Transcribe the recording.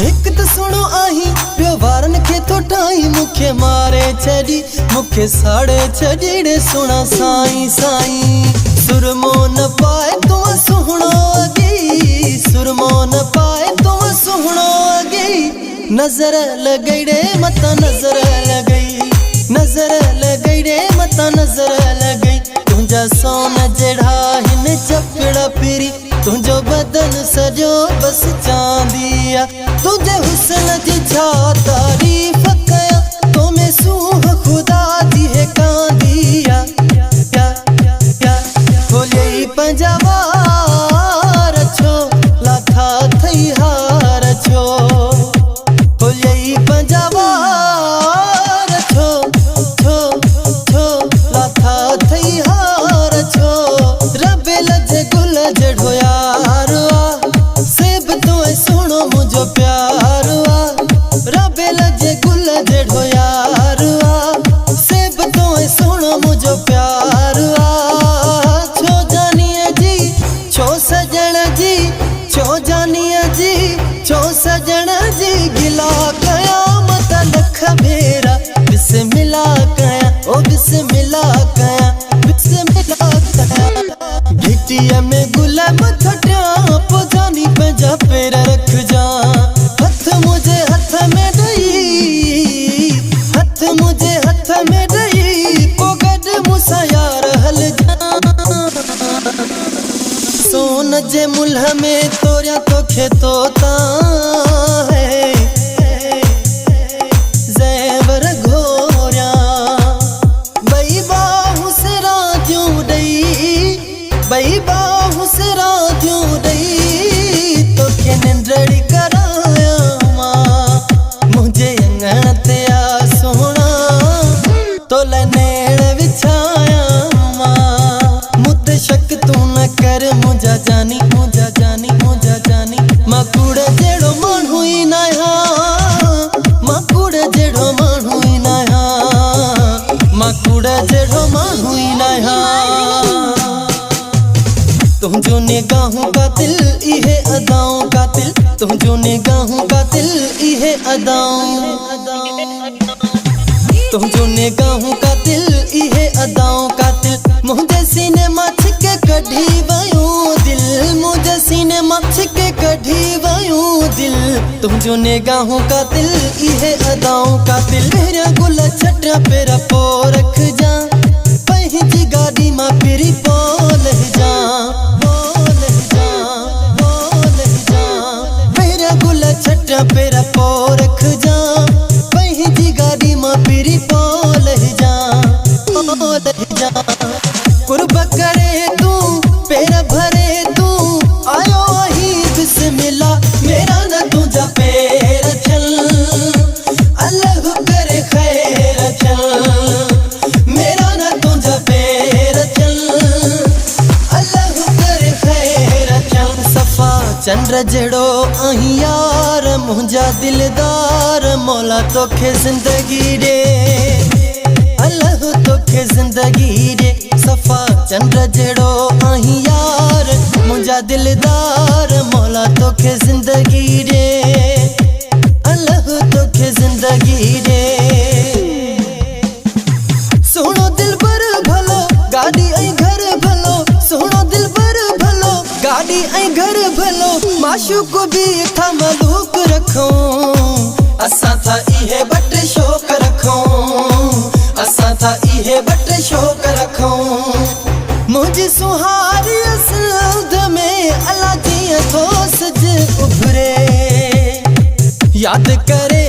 एक तो सुनो आही व्यवहारन के तो टाई मुखे मारे छड़ी मुखे साड़े छड़ीड़े सुना साई साई सुरमो न पाए तो सुहणो अगी सुरमो न पाए तो सुहणो अगी नजर लगईड़े मता नजर लगईड़े मता नजर लगई तुझा सोन जड़ा हिन चपड़ा पिरी तुझो बदन सजो बस चांदिया तुझे हुस्न जी छा तारीफ कया तो मैं सूह खुदा दी है कांदिया खोले पंजवार छो लाथा थई हार छो खोले पंजवार छो छो छो लाथा थई हार छो रबे लज गुल जड़ो यार सेब तो सुनो मुझो प्यार रबे लज गुल जड़ो यार सेब तो सुनो मुझो प्यार छो जानिए जी छो सजन जी छो जानिए जी छो सजन जी गिला कयामत लख भेरा बिस्मिल्ला कया ओ बिस्मिल्ला कया बिस्मिल्ला कया घिटिया में गुलाब छटिया जानी पंजा पैर रख जा हथ मुझे हाथ में दई हथ मुझे हाथ में दई पोगड मुसा यार हल जा सोन जे मुल्ह में तोरिया तो खेतोता है ज़ेवर घोरिया बई बाहु से रातियों दई बई बाहु से रातियों दई तो के निंद्रड़ी कराया माँ मुझे अंगन ते आ सोना तो लनेड़ बिछाया माँ मुझे शक तू न कर मुझा जानी मुझा जानी मुझा जानी मकुड़ जेड़ो मन हुई ना मकुड़ जेड़ो मन हुई ना मकुड़ जेड़ो मन हुई ना तुम जो निगाहों का दिल इहे अदाओं का दिल तुम जो निगाहों का दिल इहे अदाओं तुम जो निगाहों का दिल इहे अदाओं का दिल मुझे सीने मच के कढ़ी वयूं दिल मुझे सीने मच के कढ़ी वयूं दिल तुम जो निगाहों का दिल इहे अदाओं का दिल मेरा गुला छटा पेरा पो रख जा पही गाड़ी मां पिरी बोल जा मेरा गुला छटा पेरा पो रख जा पही गाड़ी मां पिरी बोल जा कुर्ब करे तू पेर भरे तू आयो ही बिस्मिल्ला मेरा न तुझा पैर चल अल्लाह करे खैर चल मेरा न तुझा पैर चल अल्लाह करे खैर चल सफा चंद्र जड़ो अही यार मुझा दिलदार मौला तोखे जिंदगी दे अल्लाह तोखे जिंदगी दे सफा चंद्र जड़ो अही यार मुझा दिलदार मौला तोखे जिंदगी दे अल्लाह तोखे जिंदगी दे सुनो दिल पर भलो गाड़ी आई घर भलो सुनो दिल पर भलो गाड़ी आई घर भलो माशूक भी था मलूक रखो असा था इहे बट शौक रखो असा था इहे बट शौक रखो मुझे सुहारी असद में अल्लाह जी तो सज उभरे याद करे